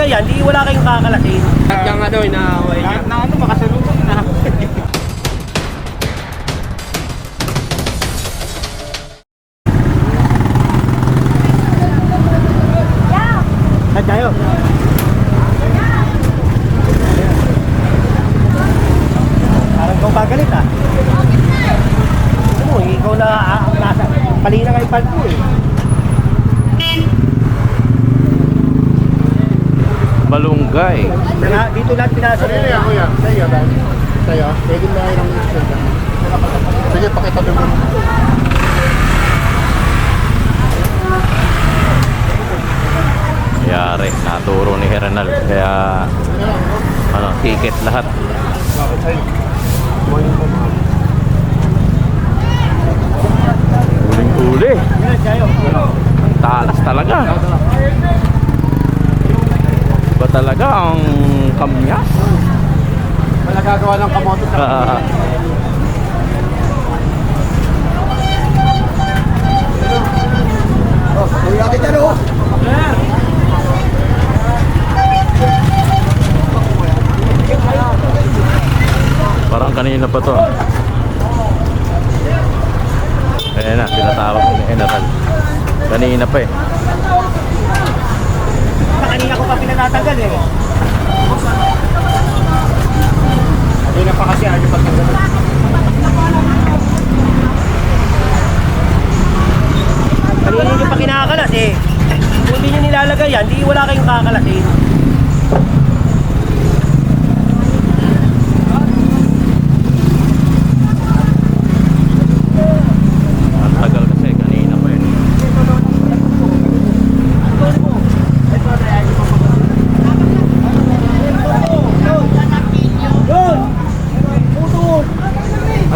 nilalagay yan, di wala kayong kakalasin. Yung ano, inaaway niya. Na ano, makasalubong na. Saan tayo? Parang ikaw pagalit ah. Ano mo, ikaw na nasa palina kayo pad mo eh. Malunggay. Dito lahat pinasok. Ano yan, kuya? Sa'yo, dahil. Sa'yo, pwede na yung isda. Sige, pakita doon mo. Yari, naturo ni Hernal. Kaya, ano, ticket lahat. Bakit sa'yo? Huling-huli. Yan, tayo. Ang talas talaga. Ba talaga ang kamyas? Wala gagawa ng kamote sa kuya kita no? Parang kanina pa to. Ayan na, pinatawag ni General. Kanina pa eh. Kanina ko pa pinatatagal eh. Hindi na pa kasi ano pagkagawa. Kanina nyo pa kinakalas eh. Kung hindi nyo nilalagay yan, di wala kayong kakalasin. Ang tagal kasi kanina pa eh.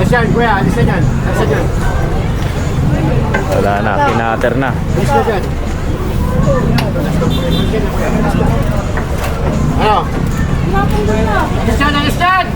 Alis yan, kuya, alis na yan. Alis na yan. Wala na, kinater na. Alis na yan. Ano? Alis yan, alis yan!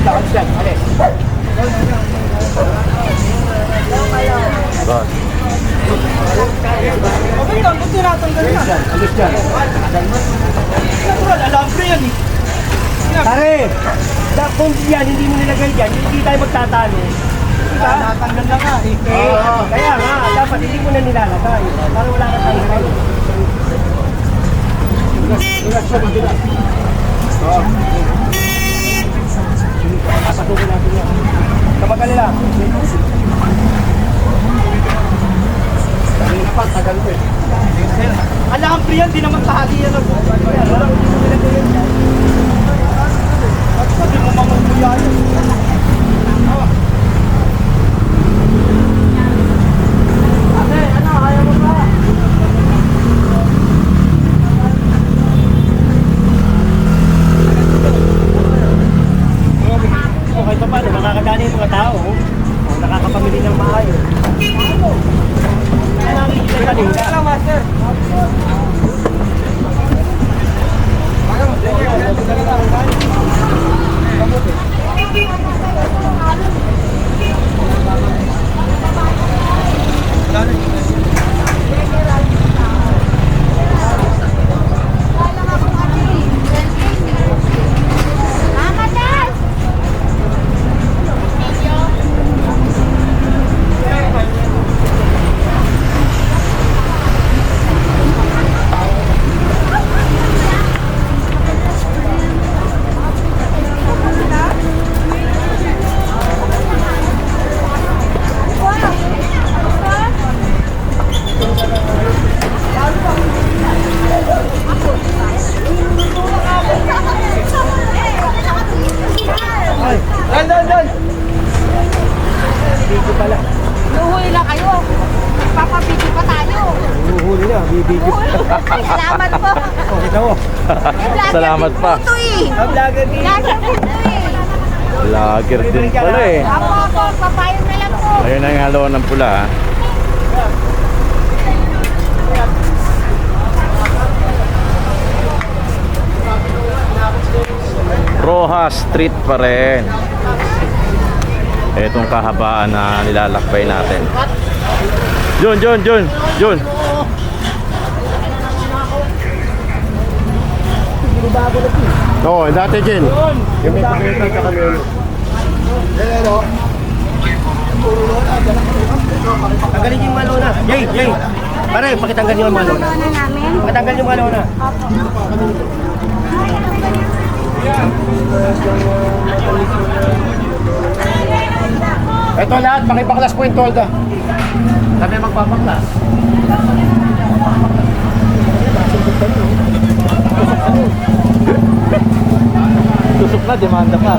Alis yan, alis. Boss. Okay lang, kung tinatanggal na. Alis yan. Alambre yan eh. Pare, kung yan, hindi mo nilagay dyan, hindi tayo magtatalo. Diba? Natanggal na nga eh. Kaya nga, dapat hindi mo na nilalagay. Para wala ka tayo kayo. Alis yan, magdilas. Papasukin natin yan. Kapag alila. Kanina pa, tagal ko eh. Alambre yan, di naman tahali yan. Wala kung hindi mo nilagay yan. Sabi mo mamumuya yun. Ate, ano? Kaya mo ba? Okay pa paano? Nakakadani yung mga tao. Nakakapamili ng maayos. Kaya nakikita kanina. Hello, master. Video pala. Luhuli lang kayo. Papabidyo pa tayo. Huhuli na, bibidyo. Salamat po. Oh, kita mo. Salamat pa. Ito eh. Ang vlogger din. Lager din to eh. Lager din pala eh. Apo, papayo na lang po. Ayun ang halo ng pula ha. Rojas Street pa rin. Itong kahabaan na nilalakbay natin. Jun. may bago na ito. Oo, dati din. Yun! Yung may pakita sa kami. Tanggalin yung malo na. Jay, Jay. Pare, pakitanggal yung malo na. Ano namin? Pakitanggal yung malo na. Ito lahat, pakipaklas po yung tolda. Kami magpapaklas. Tusok na, demanda pa.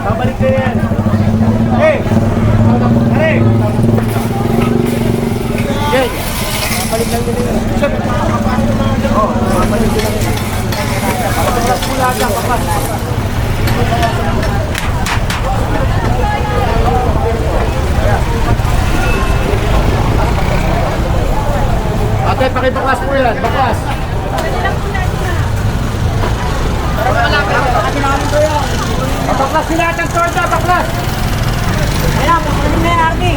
Babalik ka yan. Hey! Pare! Jay! Babalik lang din yan. Oh, babalik din lang yan. Pulaga ka pa. Ate, pakipaklas po yan. Baklas. Baklas sila at ang torta, baklas! Ayan, baklas na yan, Arnie!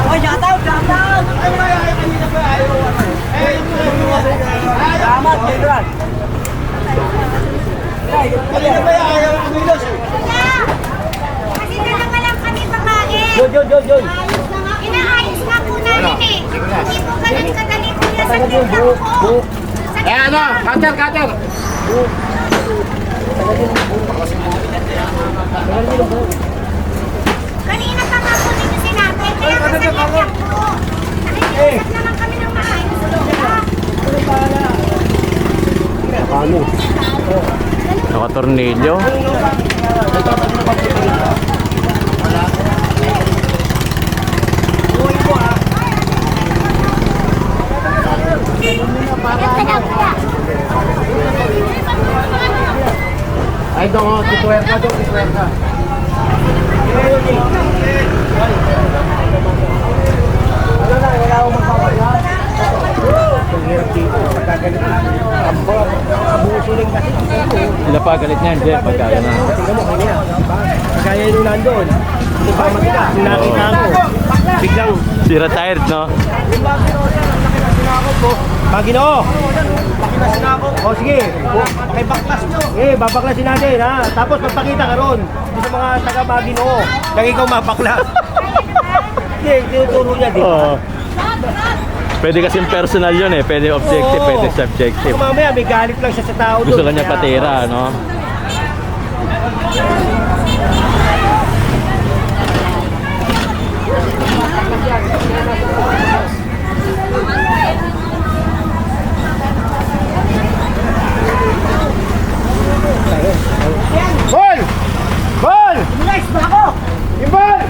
Oy, shout out! Shout out! Salamat, General! Kanina ba yung ayaw ang milos? Kasi dalawa lang kami babae. Yun! Inaayos nga po namin eh. Hindi po ganun kadali kuya sa Tagal yung tinda buhok, ko. buhok. Eh ano, cutter. Tagal yung buhok. Kanina pa nga po ninyo sinabi. Kaya kasagyan lang po. Nakikiusap naman kami ng maayos. Ano pala? Ano? Nakatornilyo. Buhay mo ha! Ganda na kuya. Ay, doon, tituwer ka doon, tituwer ka. Ano na, wala akong magpapala. Ang hirap dito, pagkagalit na. Abuso rin kasi. Sila pa galit niyan, Jeff, pagka na. Tingnan mo, kanya. Kagaya nung nandun. Hindi pa magkita. Nakita ko. Biglang, Si retired, no? Pagino! Laki na sinako. O sige, pakibaklas nyo. Eh, babaklasin natin ha. Tapos magpakita ka ron. Sa mga taga-Magino. Nang ikaw mapaklas. Hindi, tinuturo niya, di ba? Oo. Pwede kasing personal yun eh. Pwede objective, Oo. pwede subjective. Kung mamaya may galit lang siya sa tao doon. Gusto lang niya Kaya- patira, no? Ball! Ball! Nice ba ako? Yung ball!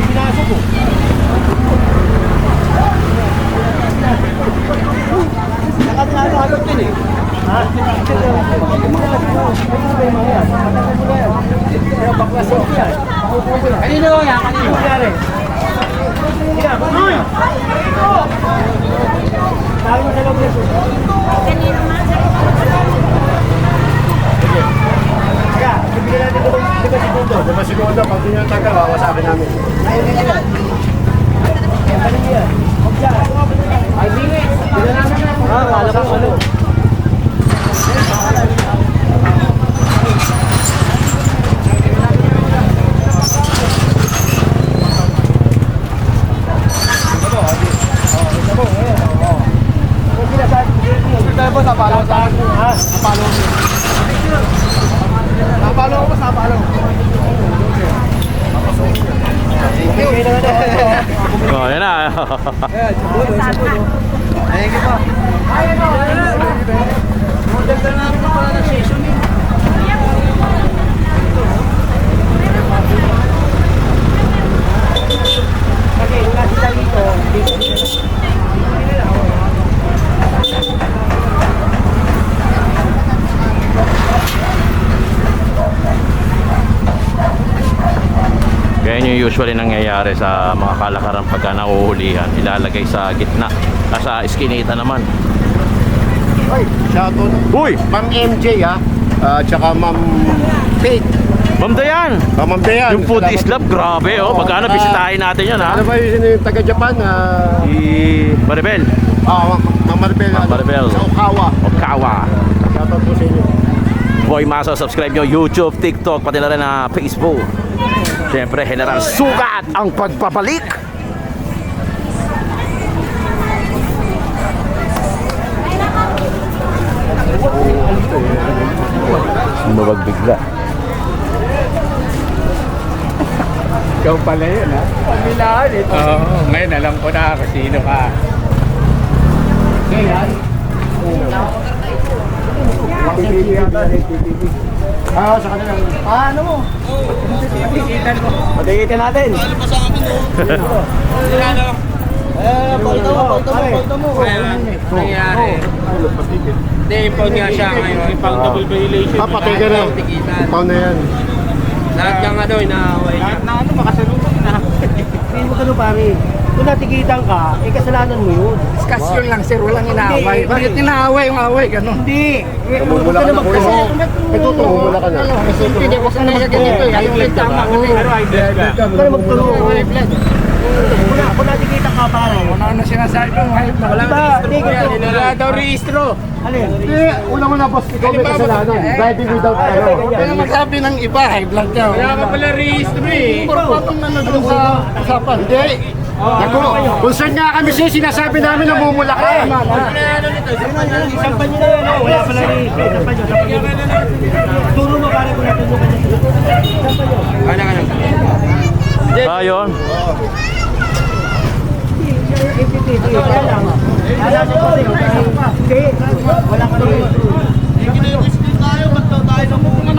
Pinasok ko. Nakatinahanap din eh. Ha? Pero baklas ko yan. Kanino yan? Kanino? Nangyari? Kaya, bakit? Tayo mo sa loob niya. Kanino nga? Kaya, bibigyan natin ito ng 5 segundo. Diba segundo, pag di nyo tagal, wawasakin namin. Kanino yan? Huwag yan. 5 minutes. Bigyan namin na. Kala ko ano. Oh, yan na. Kasi wala sila dito. Ganyan yung usually nangyayari sa mga kalakaran pagka nauhulihan. Ilalagay sa gitna. Sa iskinita naman. Ay, shoutout. Uy! Ma'am MJ ha. Tsaka Ma'am Faith. Ma'am Dayan, Pamambayan. yung food is love, grabe oh. Magkano, bisitahin natin yun ha. Ano ba yung taga-Japan? Si Maribel. Ma'am Maribel. Ma'am Maribel. Sa Okawa. Okawa. Shoutout po sa inyo. Boy Maso, subscribe nyo YouTube, TikTok, pati na rin na Facebook. Siyempre, General Sukat ang pagbabalik. Sumabag bigla. Ikaw pala yun, ha? Pamilaan ito. Oo, ngayon alam ko na kung sino ka. Sa kanila. Ano mo? Patikitin natin. Palto mo. Ngayon, nangyari. Hindi, impound nga siya ngayon. Impound double violation. Patay ka na. Tikitan. Paano na yan? Lahat ng ano, inaaway niya. Na ano, makasalubong na. Hindi mo ka pare. Kung natikitan ka, kasalanan mo yun. Discussion lang sir, walang inaaway. Hindi. Bakit inaaway yung away, gano'n? Hindi. Tumumula ka na kuya. Ito, tumumula ka na. Hindi ko sanay sa ganito eh. Ayaw yung tama ko eh. Huwag ka na magtulong. Kung natikitan ka pare. Ano sinasabi mo? Walang Diba? registro Hindi, po yan. ganito. Wala daw registro. Alin? Hindi, una-una boss, ikaw may kasalanan. Driving without ano. Kaya magsabi ng iba, high blood ka. Wala ka pala registro eh. Patong na doon sa usapan. Hindi. Naku, concern nga kami sa'yo, sinasabi namin na mumula ka. Isang pa nyo na yan. Wala pala rin. Isang pa nyo. Turo mo pare kung natulog ka niya. Isang pa nyo. Ayun. Kaya lang. Alam mo kasi. Hindi. Wala ka rin. Kine-request din tayo, ba't daw tayo nang huli?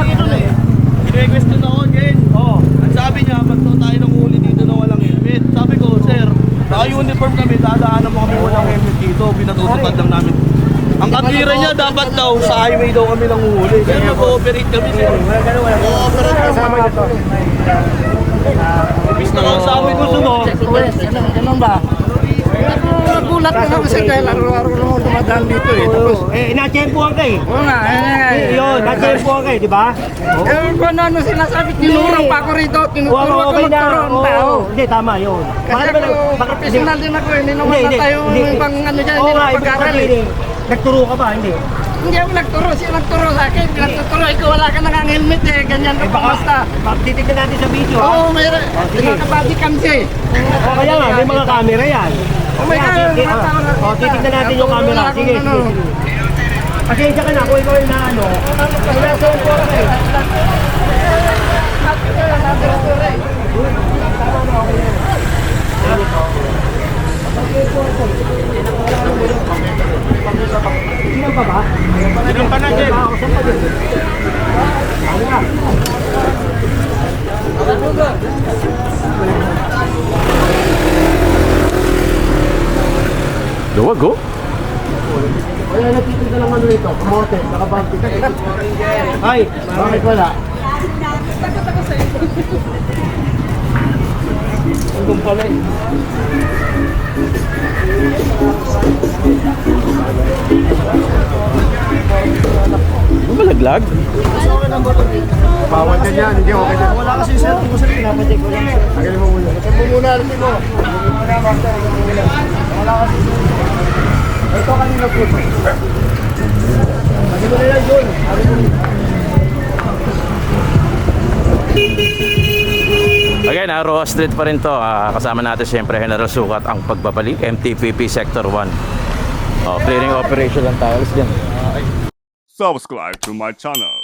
Kine-request din ako again. Oo. Ang sabi niya, ba't daw tayo nang huli dito na walang helmet? Sabi ko, sir, naka-uniform kami, dadaanan mo kami walang helmet dito, pinatutupad lang namin. Ang katira niya, dapat daw sa highway daw kami nang huli. Sir, mag-ooperate kami, sir. Mag-ooperate kami. Ibis na lang sa amin gusto mo. Ganun ba? Nagulat ko na kasi dahil araw-araw lang ako dumadaan dito eh. Tapos, Na-tempuhan ka eh. oo nga, Yun, na-tempuhan ka eh, di ba? kung ano sinasabi, tinurang pa ako rito, tinuturo ako Okay na. magturo ang tao. Hindi, tama yun. Kasi ako, professional din ako, hindi naman na tayo yung pang ano dyan, Oo hindi nga, na ibig pag-aral eh. sabihin, nagturo ka ba? Hindi. Hindi ako nagturo, siya nagturo sa akin, nagtuturo, ikaw wala ka nang helmet eh, ganyan ka pa basta. Titignan natin sa video ha. Oo, mayroon, sige. nakabody cam siya eh. O kaya nga, may mga camera yan. Oh my God, Sige, mga tao na- titignan natin yung camera. Wala Sige, akong sige, ano. sige. Pasensya ka na, kung ikaw yung naano. Wala sa upo ka eh. Sinan pa ba? Sinan pa na, Jen. Saan pa din? Ano ka? Duwag oh. Kaya nagtitinda lang ano rito, kamote, nakabanti. Ay, Bakit wala? andun pala eh. Malaglag. Bawal din yan, hindi okay na. Wala kasi sir, kung sir, pinapacheck ko lang. Tagali mo muna. Tagali mo muna, alam mo. Ito kanina po. Sabi mo na yan, John. Sabi mo na. Again, Roa Street pa rin to. Kasama natin siyempre General Sukat ang pagbabalik. MTPP Sector 1. Clearing operation lang tayo. Alis dyan. Subscribe to my channel.